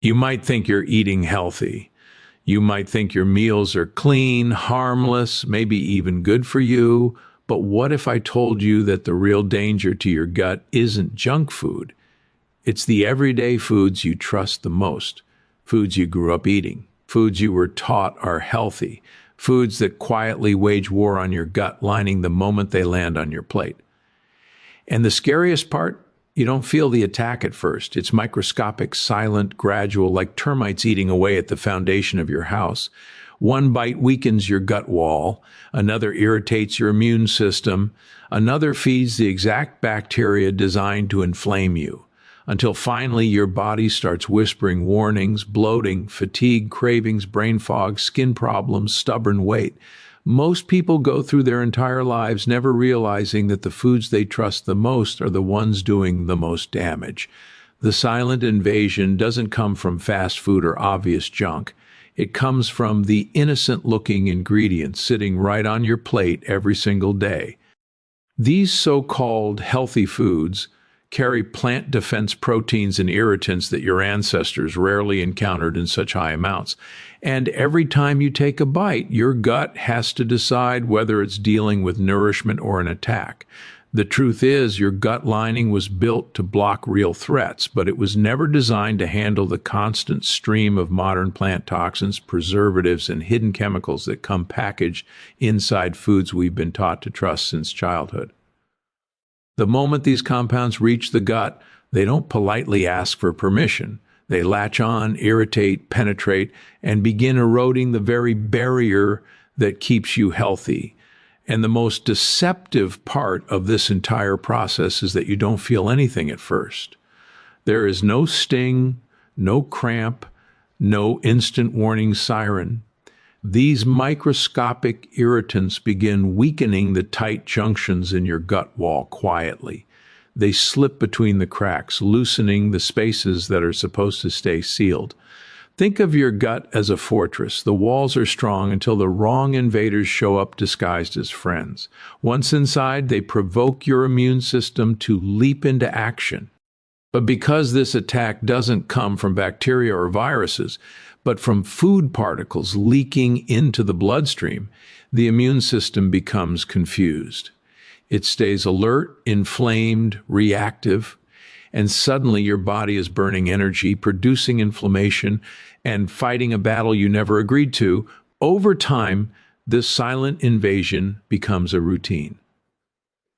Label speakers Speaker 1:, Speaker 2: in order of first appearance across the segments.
Speaker 1: You might think you're eating healthy. You might think your meals are clean, harmless, maybe even good for you. But what if I told you that the real danger to your gut isn't junk food? It's the everyday foods you trust the most, foods you grew up eating, foods you were taught are healthy, foods that quietly wage war on your gut lining the moment they land on your plate. And the scariest part, you don't feel the attack at first. It's microscopic, silent, gradual, like termites eating away at the foundation of your house. One bite weakens your gut wall, another irritates your immune system, another feeds the exact bacteria designed to inflame you, until finally your body starts whispering warnings, bloating, fatigue, cravings, brain fog, skin problems, stubborn weight. Most people go through their entire lives never realizing that the foods they trust the most are the ones doing the most damage. The silent invasion doesn't come from fast food or obvious junk. It comes from the innocent-looking ingredients sitting right on your plate every single day. These so-called healthy foods carry plant defense proteins and irritants that your ancestors rarely encountered in such high amounts. And every time you take a bite, your gut has to decide whether it's dealing with nourishment or an attack. The truth is, your gut lining was built to block real threats, but it was never designed to handle the constant stream of modern plant toxins, preservatives, and hidden chemicals that come packaged inside foods we've been taught to trust since childhood. The moment these compounds reach the gut, they don't politely ask for permission. They latch on, irritate, penetrate, and begin eroding the very barrier that keeps you healthy. And the most deceptive part of this entire process is that you don't feel anything at first. There is no sting, no cramp, no instant warning siren. These microscopic irritants begin weakening the tight junctions in your gut wall quietly. They slip between the cracks, loosening the spaces that are supposed to stay sealed. Think of your gut as a fortress. The walls are strong until the wrong invaders show up disguised as friends. Once inside, they provoke your immune system to leap into action. But because this attack doesn't come from bacteria or viruses, but from food particles leaking into the bloodstream, the immune system becomes confused. It stays alert, inflamed, reactive, and suddenly your body is burning energy, producing inflammation, and fighting a battle you never agreed to. Over time, this silent invasion becomes a routine.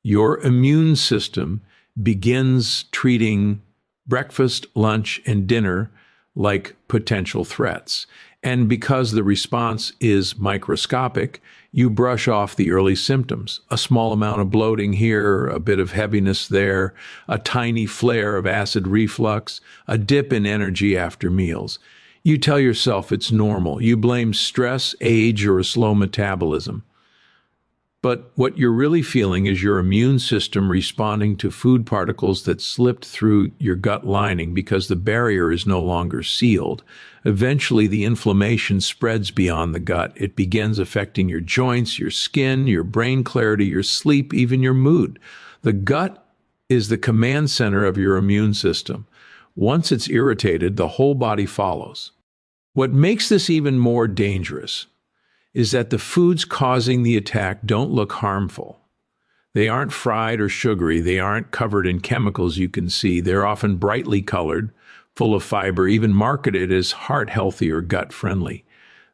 Speaker 1: Your immune system begins treating breakfast, lunch, and dinner like potential threats. And because the response is microscopic, you brush off the early symptoms. A small amount of bloating here, a bit of heaviness there, a tiny flare of acid reflux, a dip in energy after meals. You tell yourself it's normal. You blame stress, age, or a slow metabolism. But what you're really feeling is your immune system responding to food particles that slipped through your gut lining because the barrier is no longer sealed. Eventually, the inflammation spreads beyond the gut. It begins affecting your joints, your skin, your brain clarity, your sleep, even your mood. The gut is the command center of your immune system. Once it's irritated, the whole body follows. What makes this even more dangerous is that the foods causing the attack don't look harmful. They aren't fried or sugary. They aren't covered in chemicals you can see. They're often brightly colored, full of fiber, even marketed as heart-healthy or gut-friendly.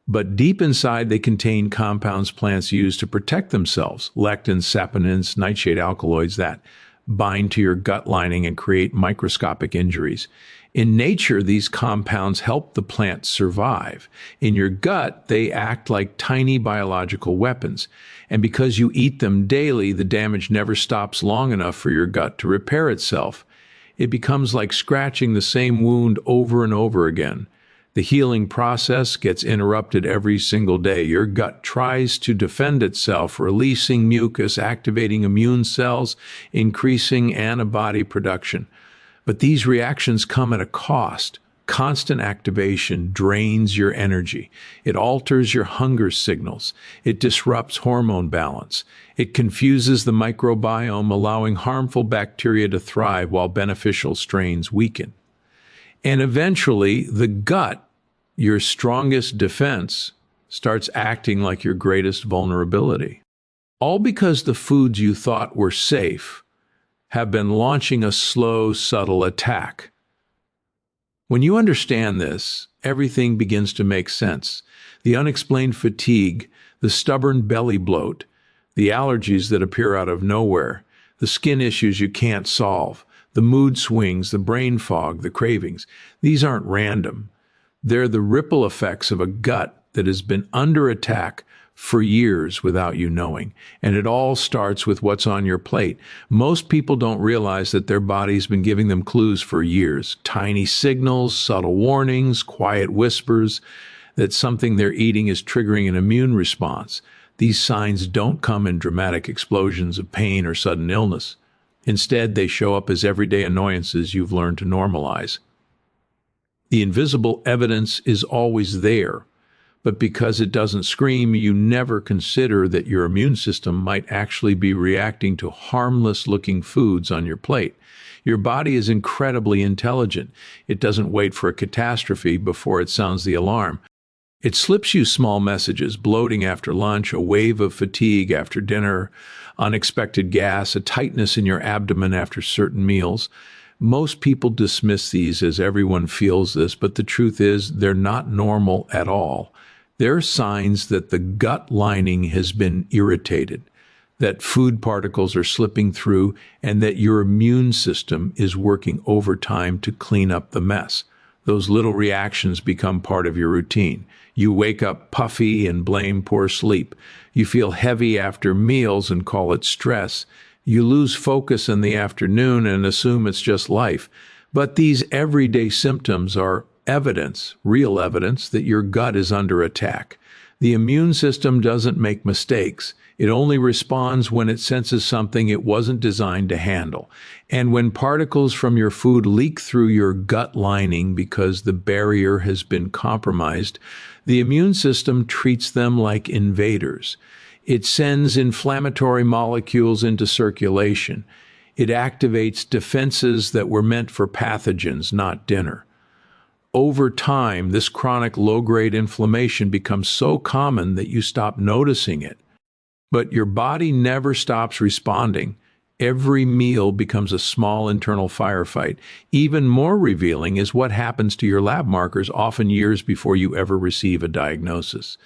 Speaker 1: But deep inside, they contain compounds plants use to protect themselves, lectins, saponins, nightshade alkaloids that bind to your gut lining and create microscopic injuries. In nature, these compounds help the plant survive. In your gut, they act like tiny biological weapons. And because you eat them daily, the damage never stops long enough for your gut to repair itself. It becomes like scratching the same wound over and over again. The healing process gets interrupted every single day. Your gut tries to defend itself, releasing mucus, activating immune cells, increasing antibody production. But these reactions come at a cost. Constant activation drains your energy. It alters your hunger signals. It disrupts hormone balance. It confuses the microbiome, allowing harmful bacteria to thrive while beneficial strains weaken. And eventually, the gut, your strongest defense, starts acting like your greatest vulnerability. All because the foods you thought were safe have been launching a slow, subtle attack. When you understand this, everything begins to make sense. The unexplained fatigue, the stubborn belly bloat, the allergies that appear out of nowhere, the skin issues you can't solve, the mood swings, the brain fog, the cravings. These aren't random. They're the ripple effects of a gut that has been under attack for years without you knowing. And it all starts with what's on your plate. Most people don't realize that their body's been giving them clues for years. Tiny signals, subtle warnings, quiet whispers that something they're eating is triggering an immune response. These signs don't come in dramatic explosions of pain or sudden illness. Instead, they show up as everyday annoyances you've learned to normalize. The invisible evidence is always there, but because it doesn't scream, you never consider that your immune system might actually be reacting to harmless-looking foods on your plate. Your body is incredibly intelligent. It doesn't wait for a catastrophe before it sounds the alarm. It slips you small messages: bloating after lunch, a wave of fatigue after dinner, unexpected gas, a tightness in your abdomen after certain meals. Most people dismiss these as everyone feels this, but the truth is they're not normal at all. They're signs that the gut lining has been irritated, that food particles are slipping through, and that your immune system is working overtime to clean up the mess. Those little reactions become part of your routine. You wake up puffy and blame poor sleep. You feel heavy after meals and call it stress. You lose focus in the afternoon and assume it's just life. But these everyday symptoms are evidence, real evidence, that your gut is under attack. The immune system doesn't make mistakes. It only responds when it senses something it wasn't designed to handle. And when particles from your food leak through your gut lining because the barrier has been compromised, the immune system treats them like invaders. It sends inflammatory molecules into circulation. It activates defenses that were meant for pathogens, not dinner. Over time, this chronic low-grade inflammation becomes so common that you stop noticing it. But your body never stops responding. Every meal becomes a small internal firefight. Even more revealing is what happens to your lab markers, often years before you ever receive a diagnosis.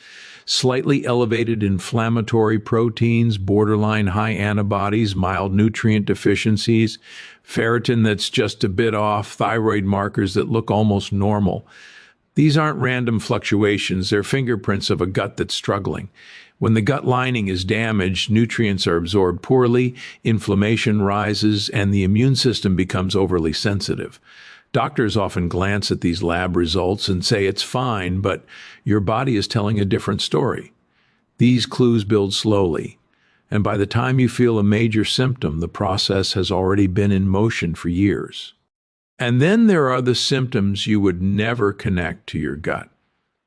Speaker 1: Slightly elevated inflammatory proteins, borderline high antibodies, mild nutrient deficiencies, ferritin that's just a bit off, thyroid markers that look almost normal. These aren't random fluctuations, they're fingerprints of a gut that's struggling. When the gut lining is damaged, nutrients are absorbed poorly, inflammation rises, and the immune system becomes overly sensitive. Doctors often glance at these lab results and say it's fine, but your body is telling a different story. These clues build slowly, and by the time you feel a major symptom, the process has already been in motion for years. And then there are the symptoms you would never connect to your gut.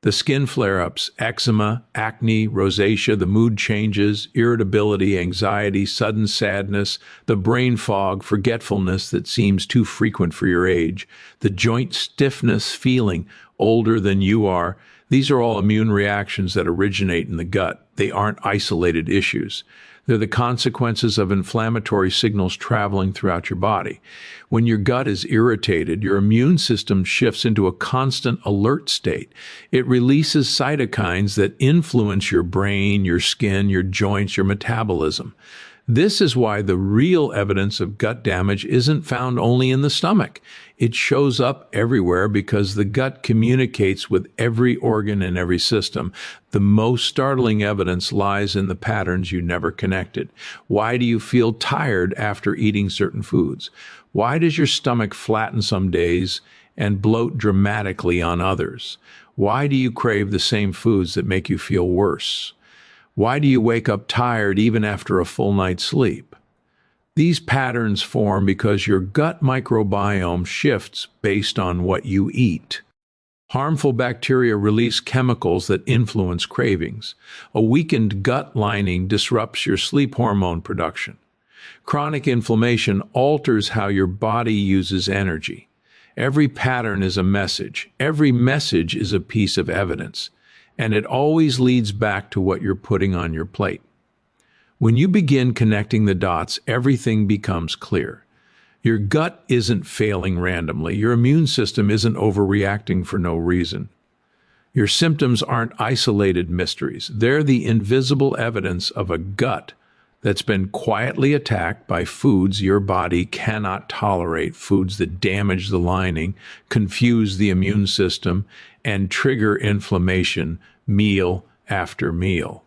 Speaker 1: The skin flare-ups, eczema, acne, rosacea, the mood changes, irritability, anxiety, sudden sadness, the brain fog, forgetfulness that seems too frequent for your age, the joint stiffness feeling older than you are. These are all immune reactions that originate in the gut. They aren't isolated issues. They're the consequences of inflammatory signals traveling throughout your body. When your gut is irritated, your immune system shifts into a constant alert state. It releases cytokines that influence your brain, your skin, your joints, your metabolism. This is why the real evidence of gut damage isn't found only in the stomach. It shows up everywhere because the gut communicates with every organ and every system. The most startling evidence lies in the patterns you never connected. Why do you feel tired after eating certain foods? Why does your stomach flatten some days and bloat dramatically on others? Why do you crave the same foods that make you feel worse? Why do you wake up tired even after a full night's sleep? These patterns form because your gut microbiome shifts based on what you eat. Harmful bacteria release chemicals that influence cravings. A weakened gut lining disrupts your sleep hormone production. Chronic inflammation alters how your body uses energy. Every pattern is a message. Every message is a piece of evidence. And it always leads back to what you're putting on your plate. When you begin connecting the dots, everything becomes clear. Your gut isn't failing randomly. Your immune system isn't overreacting for no reason. Your symptoms aren't isolated mysteries. They're the invisible evidence of a gut that's been quietly attacked by foods your body cannot tolerate, foods that damage the lining, confuse the immune system, and trigger inflammation meal after meal.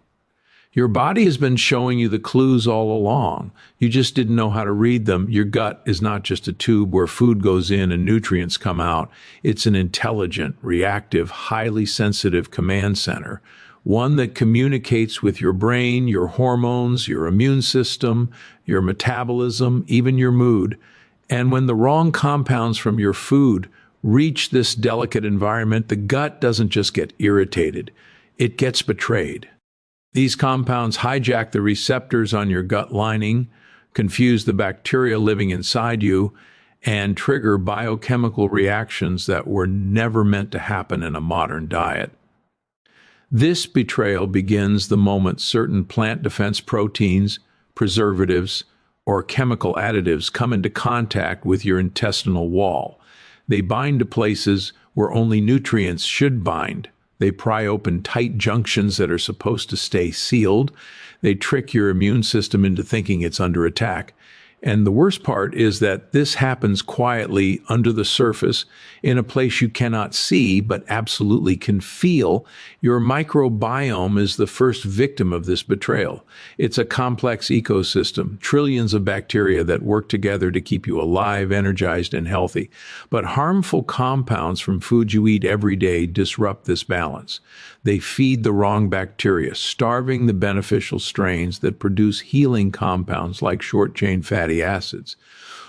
Speaker 1: Your body has been showing you the clues all along. You just didn't know how to read them. Your gut is not just a tube where food goes in and nutrients come out. It's an intelligent, reactive, highly sensitive command center, one that communicates with your brain, your hormones, your immune system, your metabolism, even your mood. And when the wrong compounds from your food reach this delicate environment, the gut doesn't just get irritated, it gets betrayed. These compounds hijack the receptors on your gut lining, confuse the bacteria living inside you, and trigger biochemical reactions that were never meant to happen in a modern diet. This betrayal begins the moment certain plant defense proteins, preservatives, or chemical additives come into contact with your intestinal wall. They bind to places where only nutrients should bind. They pry open tight junctions that are supposed to stay sealed. They trick your immune system into thinking it's under attack. And the worst part is that this happens quietly under the surface in a place you cannot see but absolutely can feel. Your microbiome is the first victim of this betrayal. It's a complex ecosystem, trillions of bacteria that work together to keep you alive, energized, and healthy. But harmful compounds from food you eat every day disrupt this balance. They feed the wrong bacteria, starving the beneficial strains that produce healing compounds like short-chain fatty acids.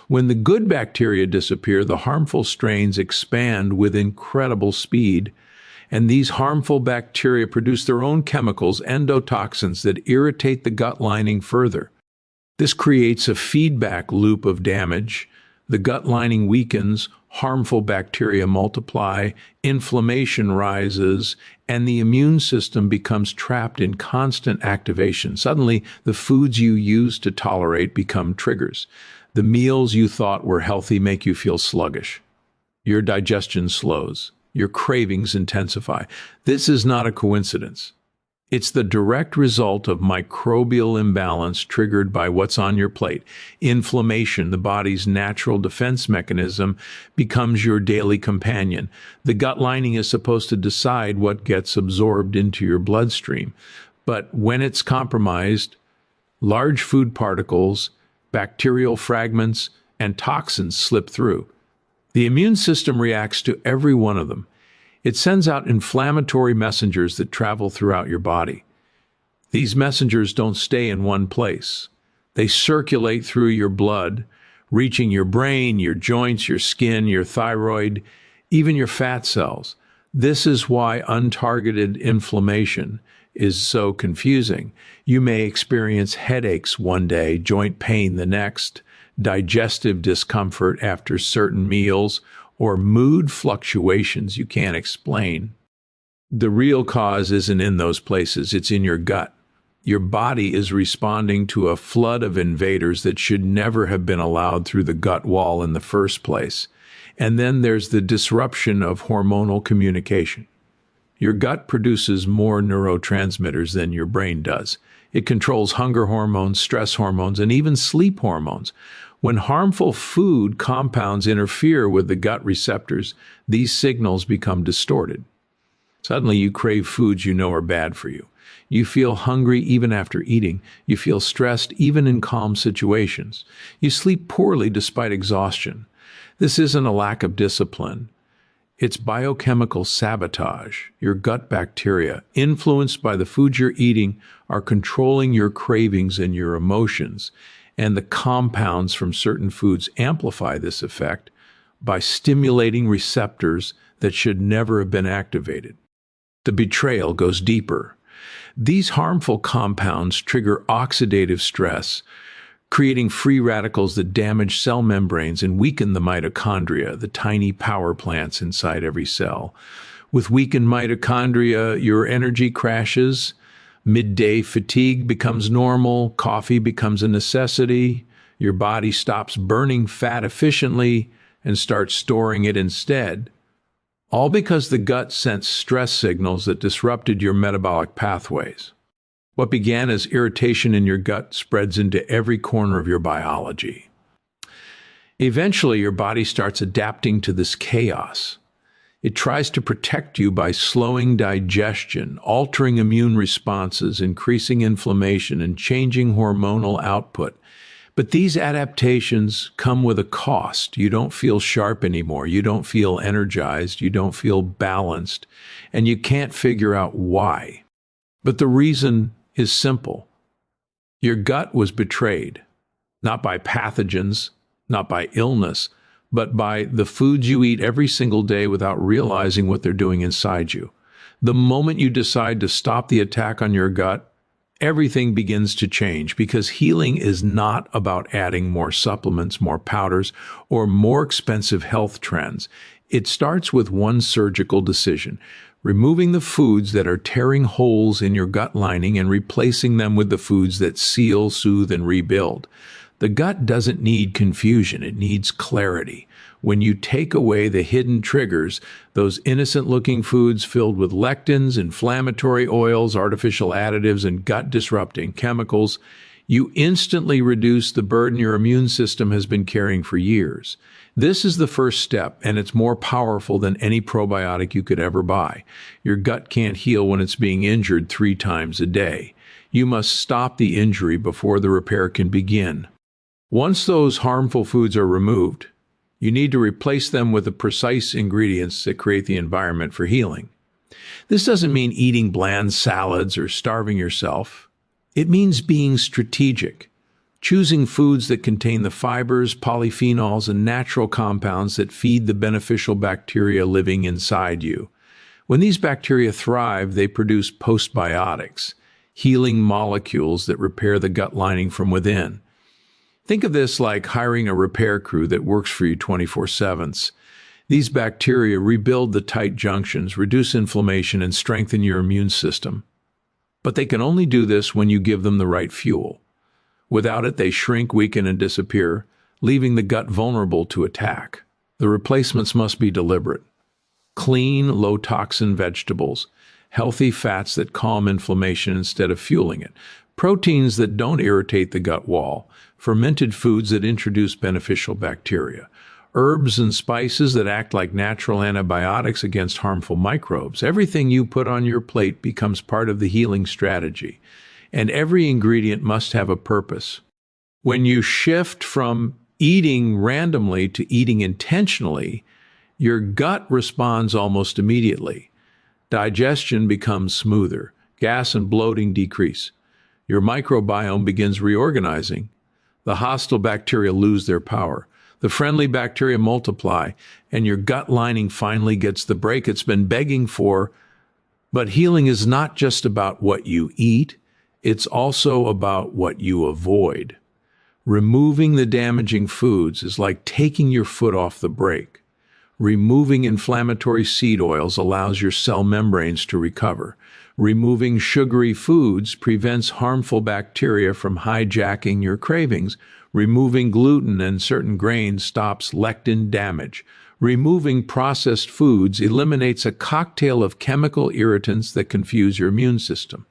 Speaker 1: When the good bacteria disappear, the harmful strains expand with incredible speed, and these harmful bacteria produce their own chemicals, endotoxins, that irritate the gut lining further. This creates a feedback loop of damage. The gut lining weakens, harmful bacteria multiply, inflammation rises, and the immune system becomes trapped in constant activation. Suddenly, the foods you used to tolerate become triggers. The meals you thought were healthy make you feel sluggish. Your digestion slows. Your cravings intensify. This is not a coincidence. It's the direct result of microbial imbalance triggered by what's on your plate. Inflammation, the body's natural defense mechanism, becomes your daily companion. The gut lining is supposed to decide what gets absorbed into your bloodstream. But when it's compromised, large food particles, bacterial fragments, and toxins slip through. The immune system reacts to every one of them. It sends out inflammatory messengers that travel throughout your body. These messengers don't stay in one place. They circulate through your blood, reaching your brain, your joints, your skin, your thyroid, even your fat cells. This is why untargeted inflammation is so confusing. You may experience headaches one day, joint pain the next, digestive discomfort after certain meals, or mood fluctuations you can't explain. The real cause isn't in those places, it's in your gut. Your body is responding to a flood of invaders that should never have been allowed through the gut wall in the first place. And then there's the disruption of hormonal communication. Your gut produces more neurotransmitters than your brain does. It controls hunger hormones, stress hormones, and even sleep hormones. When harmful food compounds interfere with the gut receptors, these signals become distorted. Suddenly you crave foods you know are bad for you. You feel hungry even after eating. You feel stressed even in calm situations. You sleep poorly despite exhaustion. This isn't a lack of discipline. It's biochemical sabotage. Your gut bacteria, influenced by the food you're eating, are controlling your cravings and your emotions. And the compounds from certain foods amplify this effect by stimulating receptors that should never have been activated. The betrayal goes deeper. These harmful compounds trigger oxidative stress, creating free radicals that damage cell membranes and weaken the mitochondria, the tiny power plants inside every cell. With weakened mitochondria, your energy crashes, midday fatigue becomes normal, coffee becomes a necessity, your body stops burning fat efficiently and starts storing it instead. All because the gut sent stress signals that disrupted your metabolic pathways. What began as irritation in your gut spreads into every corner of your biology. Eventually, your body starts adapting to this chaos. It tries to protect you by slowing digestion, altering immune responses, increasing inflammation, and changing hormonal output. But these adaptations come with a cost. You don't feel sharp anymore. You don't feel energized. You don't feel balanced. And you can't figure out why. But the reason is simple. Your gut was betrayed, not by pathogens, not by illness, but by the foods you eat every single day without realizing what they're doing inside you. The moment you decide to stop the attack on your gut, everything begins to change, because healing is not about adding more supplements, more powders, or more expensive health trends. It starts with one surgical decision: removing the foods that are tearing holes in your gut lining and replacing them with the foods that seal, soothe, and rebuild. The gut doesn't need confusion, it needs clarity. When you take away the hidden triggers, those innocent-looking foods filled with lectins, inflammatory oils, artificial additives, and gut-disrupting chemicals, you instantly reduce the burden your immune system has been carrying for years. This is the first step, and it's more powerful than any probiotic you could ever buy. Your gut can't heal when it's being injured 3 times a day. You must stop the injury before the repair can begin. Once those harmful foods are removed, you need to replace them with the precise ingredients that create the environment for healing. This doesn't mean eating bland salads or starving yourself. It means being strategic, choosing foods that contain the fibers, polyphenols, and natural compounds that feed the beneficial bacteria living inside you. When these bacteria thrive, they produce postbiotics, healing molecules that repair the gut lining from within. Think of this like hiring a repair crew that works for you 24/7. These bacteria rebuild the tight junctions, reduce inflammation, and strengthen your immune system. But they can only do this when you give them the right fuel. Without it, they shrink, weaken, and disappear, leaving the gut vulnerable to attack. The replacements must be deliberate. Clean, low-toxin vegetables, healthy fats that calm inflammation instead of fueling it, proteins that don't irritate the gut wall, fermented foods that introduce beneficial bacteria, herbs and spices that act like natural antibiotics against harmful microbes. Everything you put on your plate becomes part of the healing strategy, and every ingredient must have a purpose. When you shift from eating randomly to eating intentionally, your gut responds almost immediately. Digestion becomes smoother, gas and bloating decrease. Your microbiome begins reorganizing. The hostile bacteria lose their power. The friendly bacteria multiply, and your gut lining finally gets the break it's been begging for. But healing is not just about what you eat, it's also about what you avoid. Removing the damaging foods is like taking your foot off the brake. Removing inflammatory seed oils allows your cell membranes to recover. Removing sugary foods prevents harmful bacteria from hijacking your cravings. Removing gluten and certain grains stops lectin damage. Removing processed foods eliminates a cocktail of chemical irritants that confuse your immune system.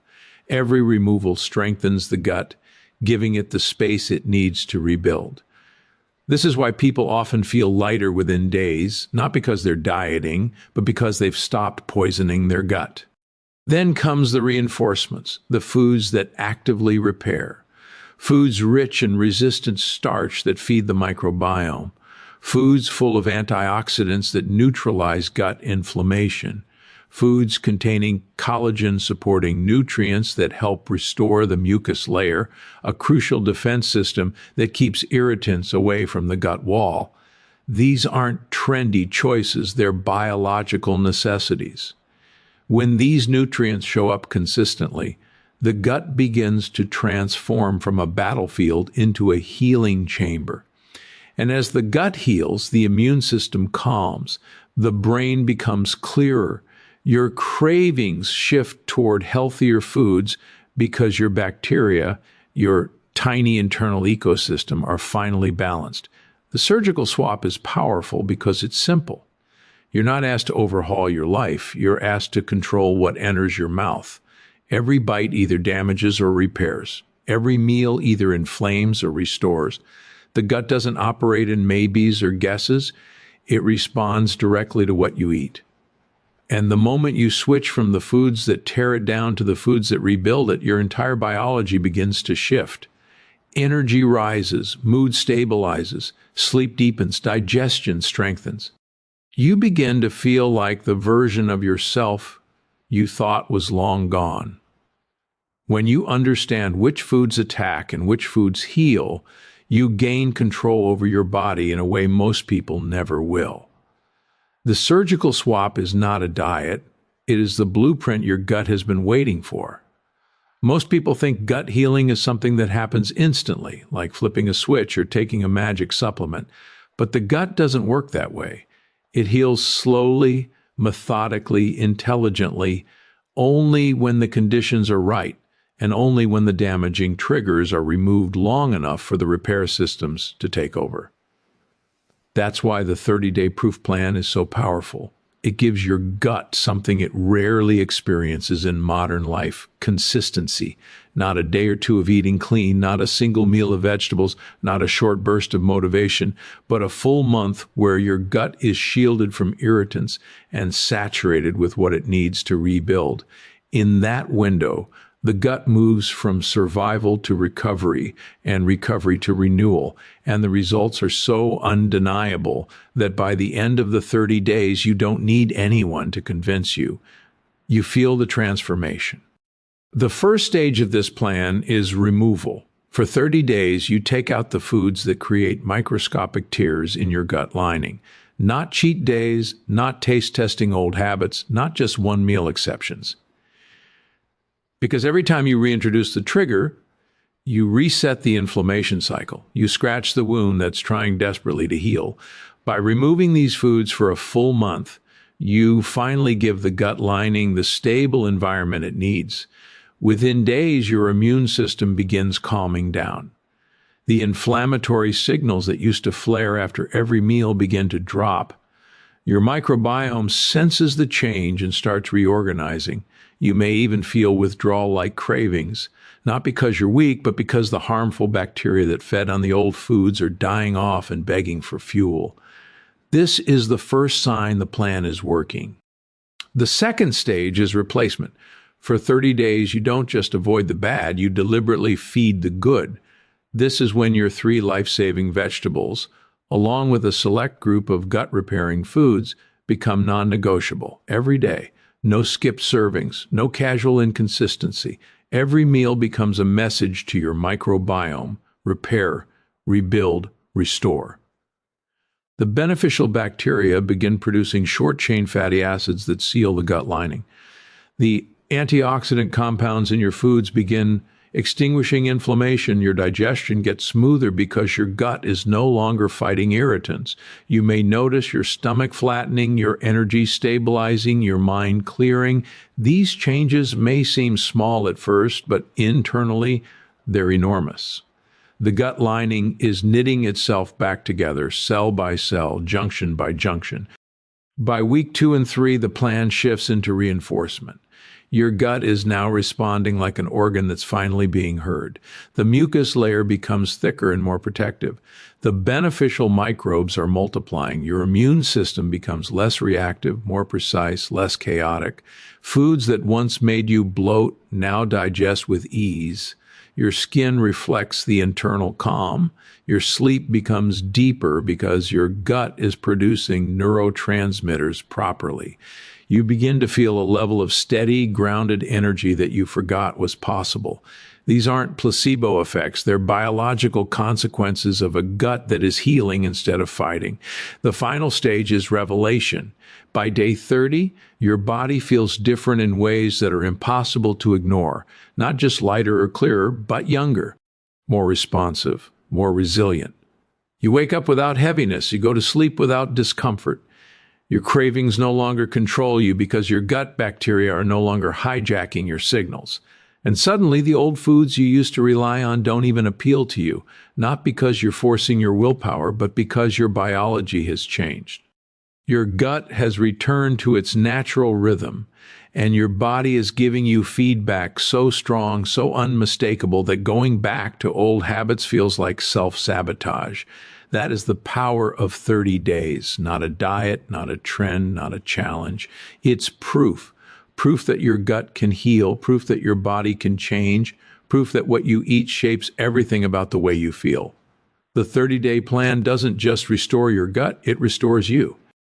Speaker 1: Every removal strengthens the gut, giving it the space it needs to rebuild. This is why people often feel lighter within days, not because they're dieting, but because they've stopped poisoning their gut. Then comes the reinforcements, the foods that actively repair. Foods rich in resistant starch that feed the microbiome. Foods full of antioxidants that neutralize gut inflammation. Foods containing collagen-supporting nutrients that help restore the mucus layer, a crucial defense system that keeps irritants away from the gut wall. These aren't trendy choices, they're biological necessities. When these nutrients show up consistently, The gut begins to transform from a battlefield into a healing chamber. And as the gut heals, the immune system calms, the brain becomes clearer, your cravings shift toward healthier foods because your bacteria, your tiny internal ecosystem, are finally balanced. The surgical swap is powerful because it's simple. You're not asked to overhaul your life, you're asked to control what enters your mouth. Every bite either damages or repairs. Every meal either inflames or restores. The gut doesn't operate in maybes or guesses. It responds directly to what you eat. And the moment you switch from the foods that tear it down to the foods that rebuild it, your entire biology begins to shift. Energy rises, mood stabilizes, sleep deepens, digestion strengthens. You begin to feel like the version of yourself you thought was long gone. When you understand which foods attack and which foods heal, you gain control over your body in a way most people never will. The surgical swap is not a diet. It is the blueprint your gut has been waiting for. Most people think gut healing is something that happens instantly, like flipping a switch or taking a magic supplement. But the gut doesn't work that way. It heals slowly, methodically, intelligently, only when the conditions are right, and only when the damaging triggers are removed long enough for the repair systems to take over. That's why the 30-day proof plan is so powerful. It gives your gut something it rarely experiences in modern life: consistency. Not a day or two of eating clean, not a single meal of vegetables, not a short burst of motivation, but a full month where your gut is shielded from irritants and saturated with what it needs to rebuild. In that window, the gut moves from survival to recovery and recovery to renewal, and the results are so undeniable that by the end of the 30 days, you don't need anyone to convince you. You feel the transformation. The first stage of this plan is removal. For 30 days, you take out the foods that create microscopic tears in your gut lining. Not cheat days, not taste testing old habits, not just one meal exceptions. Because every time you reintroduce the trigger, you reset the inflammation cycle. You scratch the wound that's trying desperately to heal. By removing these foods for a full month, you finally give the gut lining the stable environment it needs. Within days, your immune system begins calming down. The inflammatory signals that used to flare after every meal begin to drop. Your microbiome senses the change and starts reorganizing. You may even feel withdrawal-like cravings, not because you're weak, but because the harmful bacteria that fed on the old foods are dying off and begging for fuel. This is the first sign the plan is working. The second stage is replacement. For 30 days, you don't just avoid the bad, you deliberately feed the good. This is when your 3 life-saving vegetables, along with a select group of gut-repairing foods, become non-negotiable every day. No skipped servings, no casual inconsistency. Every meal becomes a message to your microbiome: repair, rebuild, restore. The beneficial bacteria begin producing short-chain fatty acids that seal the gut lining. The antioxidant compounds in your foods begin extinguishing inflammation. Your digestion gets smoother because your gut is no longer fighting irritants. You may notice your stomach flattening, your energy stabilizing, your mind clearing. These changes may seem small at first, but internally, they're enormous. The gut lining is knitting itself back together, cell by cell, junction by junction. By week 2 and 3, the plan shifts into reinforcement. Your gut is now responding like an organ that's finally being heard. The mucus layer becomes thicker and more protective. The beneficial microbes are multiplying. Your immune system becomes less reactive, more precise, less chaotic. Foods that once made you bloat now digest with ease. Your skin reflects the internal calm. Your sleep becomes deeper because your gut is producing neurotransmitters properly. You begin to feel a level of steady, grounded energy that you forgot was possible. These aren't placebo effects. They're biological consequences of a gut that is healing instead of fighting. The final stage is revelation. By day 30, your body feels different in ways that are impossible to ignore. Not just lighter or clearer, but younger, more responsive, more resilient. You wake up without heaviness. You go to sleep without discomfort. Your cravings no longer control you because your gut bacteria are no longer hijacking your signals. And suddenly, the old foods you used to rely on don't even appeal to you, not because you're forcing your willpower, but because your biology has changed. Your gut has returned to its natural rhythm, and your body is giving you feedback so strong, so unmistakable, that going back to old habits feels like self-sabotage. That is the power of 30 days, not a diet, not a trend, not a challenge. It's proof. Proof that your gut can heal, proof that your body can change, proof that what you eat shapes everything about the way you feel. The 30-day plan doesn't just restore your gut, it restores you.